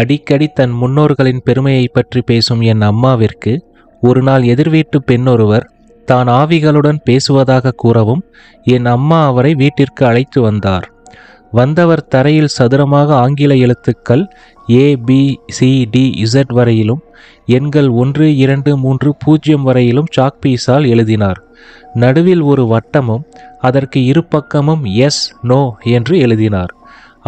அடிக்கடி தன் முன்னோர்களின் பெருமையை பற்றி பேசும் என் அம்மாவிற்கு ஒரு நாள் எதிர்வீட்டு பெண்ணொருவர் தான் ஆவிகளுடன் பேசுவதாக கூறவும் என் அம்மா அவரை வீட்டிற்கு அழைத்து வந்தார். வந்தவர் தரையில் சதுரமாக ஆங்கில எழுத்துக்கள் ABCDZ வரையிலும் எண்கள் 1 2 3 0 வரையிலும் சாக்பீஸால் எழுதினார். நடுவில் ஒரு வட்டமும் அதற்கு இரு பக்கமும் எஸ் நோ என்று எழுதினார்.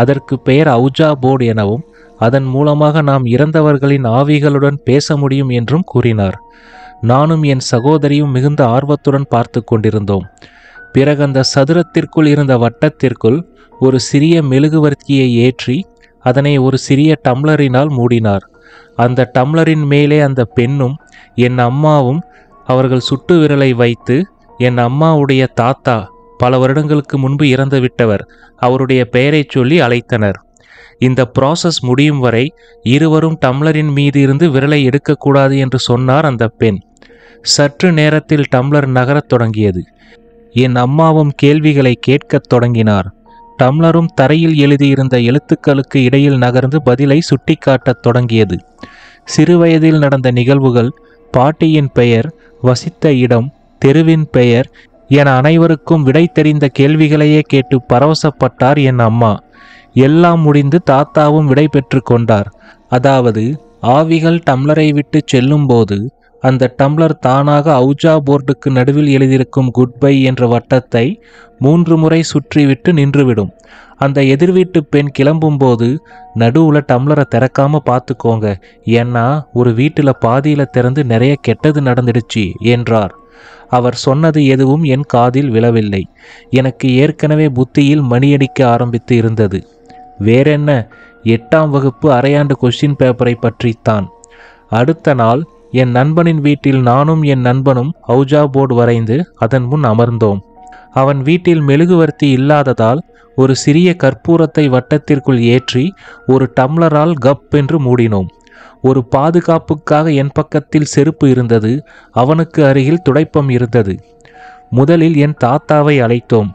அதற்கு பெயர் அவுஜா போர்டு எனவும் அதன் மூலமாக நாம் இறந்தவர்களின் ஆவிகளுடன் பேச முடியும் என்றும் கூறினார். நானும் என் சகோதரியும் மிகுந்த ஆர்வத்துடன் பார்த்து கொண்டிருந்தோம். பிறகு அந்த சதுரத்திற்குள் இருந்த வட்டத்திற்குள் ஒரு சிறிய மெழுகுவர்த்தியை ஏற்றி அதனை ஒரு சிறிய டம்ளரினால் மூடினார். அந்த டம்ளரின் மேலே அந்த பெண்ணும் என் அம்மாவும் அவர்கள் சுட்டு விரலை வைத்து என் அம்மாவுடைய தாத்தா பல வருடங்களுக்கு முன்பு இறந்து விட்டவர் அவருடைய பெயரை சொல்லி அழைத்தனர். இந்த ப்ராசஸ் முடியும் வரை இருவரும் டம்ளரின் மீது இருந்து விரலை எடுக்கக்கூடாது என்று சொன்னார் அந்த பெண். சற்று நேரத்தில் டம்ளர் நகரத் தொடங்கியது. என் அம்மாவும் கேள்விகளை கேட்கத் தொடங்கினார். டம்ளரும் தரையில் எழுதியிருந்த எழுத்துக்களுக்கு இடையில் நகர்ந்து பதிலை சுட்டிக்காட்டத் தொடங்கியது. சிறுவயதில் நடந்த நிகழ்வுகள், பாட்டியின் பெயர், வசித்த இடம், தெருவின் பெயர் என அனைவருக்கும் விடை தெரிந்த கேள்விகளையே கேட்டு பரவசப்பட்டார் என் அம்மா. எல்லாம் முடிந்து தாத்தாவும் விடை பெற்று கொண்டார். அதாவது ஆவிகள் டம்ளரை விட்டு செல்லும்போது அந்த டம்ளர் தானாக அவுஜா போர்டுக்கு நடுவில் எழுதியிருக்கும் குட் பை என்ற வட்டத்தை 3 முறை சுற்றிவிட்டு நின்றுவிடும். அந்த எதிர்வீட்டு பெண் கிளம்பும்போது நடுவுல டம்ளரை திறக்காம பார்த்துக்கோங்க, ஏன்னா ஒரு வீட்டில் பாதியில் திறந்து நிறைய கெட்டது நடந்துடுச்சு என்றார். அவர் சொன்னது எதுவும் என் காதில் விழவில்லை. எனக்கு ஏற்கனவே புத்தியில் மணியடிக்க ஆரம்பித்து இருந்தது. வேறென்ன, 8ஆம் வகுப்பு அரையாண்டு கொஸ்டின் பேப்பரை பற்றித்தான். அடுத்த நாள் என் நண்பனின் வீட்டில் நானும் என் நண்பனும் அவுஜா போர்டு வரைந்து அதன் முன் அமர்ந்தோம். அவன் வீட்டில் மெழுகுவர்த்தி இல்லாததால் ஒரு சிறிய கற்பூரத்தை வட்டத்திற்குள் ஏற்றி ஒரு டம்ளரால் கப் என்று மூடினோம். ஒரு பாதுகாப்புக்காக என் பக்கத்தில் செருப்பு இருந்தது. அவனுக்கு அருகில் துடைப்பம் இருந்தது. முதலில் என் தாத்தாவை அழைத்தோம்.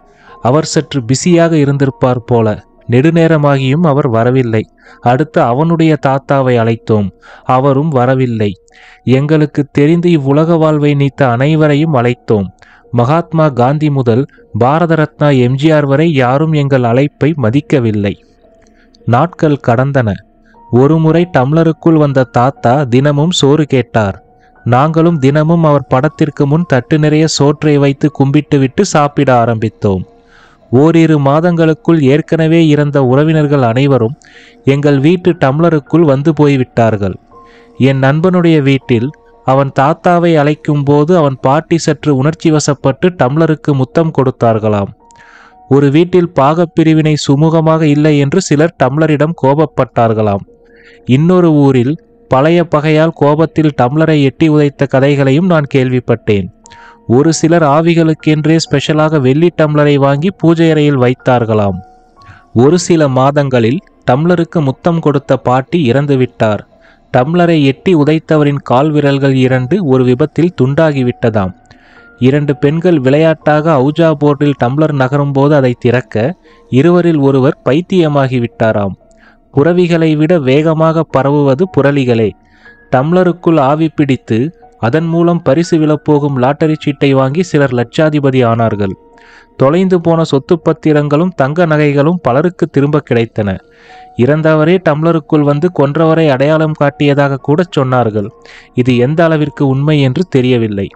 அவர் சற்று பிஸியாக இருந்திருப்பார் போல. நெடுநேரமாகியும் அவர் வரவில்லை. அடுத்து அவனுடைய தாத்தாவை அழைத்தோம். அவரும் வரவில்லை. எங்களுக்கு தெரிந்து இவ்வுலக வாழ்வை நீத்த அனைவரையும் அழைத்தோம். மகாத்மா காந்தி முதல் பாரத ரத்னா எம்ஜிஆர் வரை யாரும் எங்கள் அழைப்பை மதிக்கவில்லை. நாட்கள் கடந்தன. ஒருமுறை டம்ளருக்குள் வந்த தாத்தா தினமும் சோறு கேட்டார். நாங்களும் தினமும் அவர் படத்திற்கு முன் தட்டு நிறைய சோற்றை வைத்து கும்பிட்டுவிட்டு சாப்பிட ஆரம்பித்தோம். ஓரிரு மாதங்களுக்குள் ஏற்கனவே இறந்த உறவினர்கள் அனைவரும் எங்கள் வீட்டு டம்ளருக்குள் வந்து போய்விட்டார்கள். என் நண்பனுடைய வீட்டில் அவன் தாத்தாவை அழைக்கும் போது அவன் பாட்டி சற்று உணர்ச்சி வசப்பட்டு டம்ளருக்கு முத்தம் கொடுத்தார்களாம். ஒரு வீட்டில் பாகப்பிரிவினை சுமூகமாக இல்லை என்று சிலர் டம்ளரிடம் கோபப்பட்டார்களாம். இன்னொரு ஊரில் பழைய பகையால் கோபத்தில் டம்ளரை எட்டி உதைத்த கதைகளையும் நான் கேள்விப்பட்டேன். ஒரு சிலர் ஆவிகளுக்கென்றே ஸ்பெஷலாக வெள்ளி டம்ளரை வாங்கி பூஜை அறையில் வைத்தார்களாம். ஒரு சில மாதங்களில் டம்ளருக்கு முத்தம் கொடுத்த பாட்டி இறந்துவிட்டார். டம்ளரை எட்டி உதைத்தவரின் கால் விரல்கள் 2 ஒரு விபத்தில் துண்டாகிவிட்டதாம். 2 பெண்கள் விளையாட்டாக அவுஜா போர்டில் டம்ளர் நகரும்போது அதை திறக்க இருவரில் ஒருவர் பைத்தியமாகிவிட்டாராம். புறவிகளை விட வேகமாக பரவுவது புரளிகளே. டம்ளருக்குள் ஆவி பிடித்து அதன் மூலம் பரிசு விழப்போகும் லாட்டரி சீட்டை வாங்கி சிலர் லட்சாதிபதி ஆனார்கள். தொலைந்து போன சொத்து பத்திரங்களும் தங்க நகைகளும் பலருக்கு திரும்ப கிடைத்தன. இறந்தவரே டம்ளருக்குள் வந்து கொன்றவரை அடையாளம் காட்டியதாக கூட சொன்னார்கள். இது எந்த அளவிற்கு உண்மை என்று தெரியவில்லை.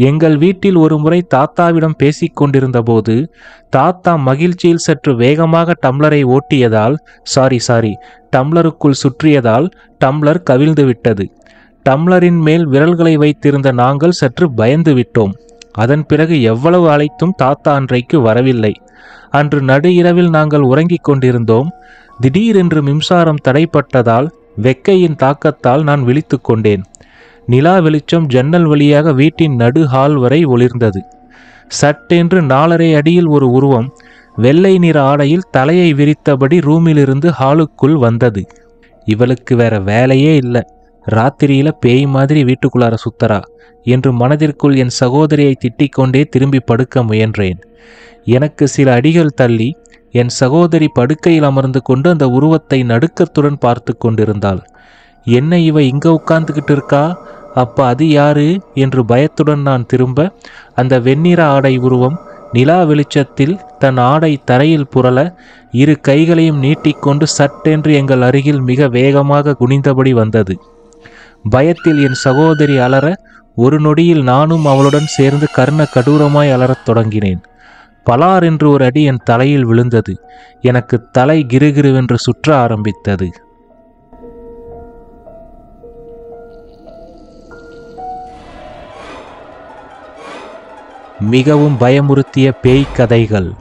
எங்கள் வீட்டில் ஒரு முறை தாத்தாவிடம் பேசிக்கொண்டிருந்த போது தாத்தா மகிழ்ச்சியில் சற்று வேகமாக டம்ளரை ஓட்டியதால் டம்ளருக்குள் சுற்றியதால் டம்ளர் கவிழ்ந்து விட்டது. டம்ளரின் மேல் விரல்களை வைத்திருந்த நாங்கள் சற்று பயந்து விட்டோம். அதன் பிறகு எவ்வளவு அழைத்தும் தாத்தா அன்றைக்கு வரவில்லை. அன்று நடு இரவில் நாங்கள் உறங்கிக் கொண்டிருந்தோம். திடீரென்று மின்சாரம் தடைப்பட்டதால் வெக்கையின் தாக்கத்தால் நான் விழித்து கொண்டேன். நிலா வெளிச்சம் ஜன்னல் வழியாக வீட்டின் நடு ஹால் வரை ஒளிர்ந்தது. சட்டென்று 4.5 அடியில் ஒரு உருவம் வெள்ளை நிற ஆடையில் தலையை விரித்தபடி ரூமிலிருந்து ஹாலுக்குள் வந்தது. இவளுக்கு வேற வேலையே இல்லை, ராத்திரியில பேய் மாதிரி வீட்டுக்குள்ளார சுத்தரா என்று மனதிற்குள் என் சகோதரியை திட்டிக்கொண்டே திரும்பி படுக்க முயன்றேன். எனக்கு சில அடிகள் தள்ளி என் சகோதரி படுக்கையில் அமர்ந்து கொண்டு அந்த உருவத்தை நடுக்கத்துடன் பார்த்து கொண்டிருந்தாள். என்ன இவ இங்க உட்கார்ந்துக்கிட்டு இருக்கா? அப்ப அது யாரு என்று பயத்துடன் நான் திரும்ப, அந்த வெண்ணிற ஆடை உருவம் நிலா வெளிச்சத்தில் தன் ஆடை தரையில் புரள இரு கைகளையும் நீட்டிக்கொண்டு சட்டென்று எங்கள் அருகில் மிக வேகமாக குனிந்தபடி வந்தது. பயத்தில் என் சகோதரி அலற, ஒரு நொடியில் நானும் அவளுடன் சேர்ந்து கர்ண கடூரமாய் அலறத் தொடங்கினேன். பலார் என்று ஒரு அடி என் தலையில் விழுந்தது. எனக்கு தலை கிருகிருவென்று சுற்ற ஆரம்பித்தது. மிகவும் பயமுறுத்திய பேய் கதைகள்.